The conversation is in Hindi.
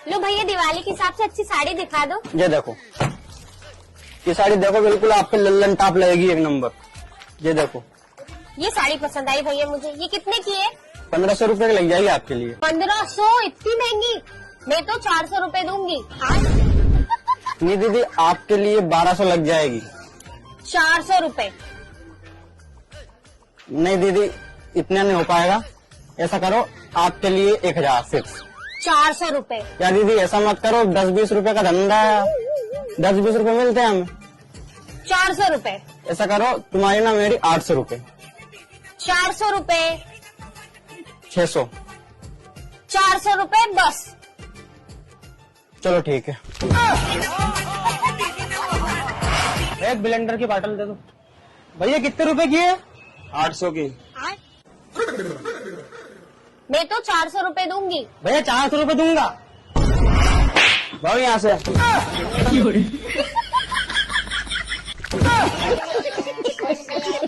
लो भैया, दिवाली के हिसाब से अच्छी साड़ी दिखा दो। ये देखो, ये साड़ी देखो, बिल्कुल आपके लल्लन टाप लगेगी, एक नंबर। ये देखो, ये साड़ी पसंद आई भैया मुझे। ये कितने की है? 1500 रुपए की लग जाएगी आपके लिए। 1500? इतनी महंगी? मैं तो 400 रुपए दूंगी। नहीं दीदी, आपके लिए 1200 लग जाएगी। 400 रुपए? नहीं दीदी, इतना नहीं हो पाएगा। ऐसा करो, आपके लिए 1000 फिक्स। 400 रुपए? या दीदी ऐसा मत करो, 10-20 रुपए का धंधा है, 10-20 रुपए मिलते हैं हमें। 400 रुपए? ऐसा करो, तुम्हारी ना मेरी 800 रुपए। 400 रुपए? 600। 400 रुपए बस। चलो ठीक है। एक ब्लेंडर की बॉटल दे दो। भैया कितने रुपए की है? 800 की। मैं तो 400 रुपए दूंगी। भैया 400 रुपए दूंगा। भाग यहाँ से।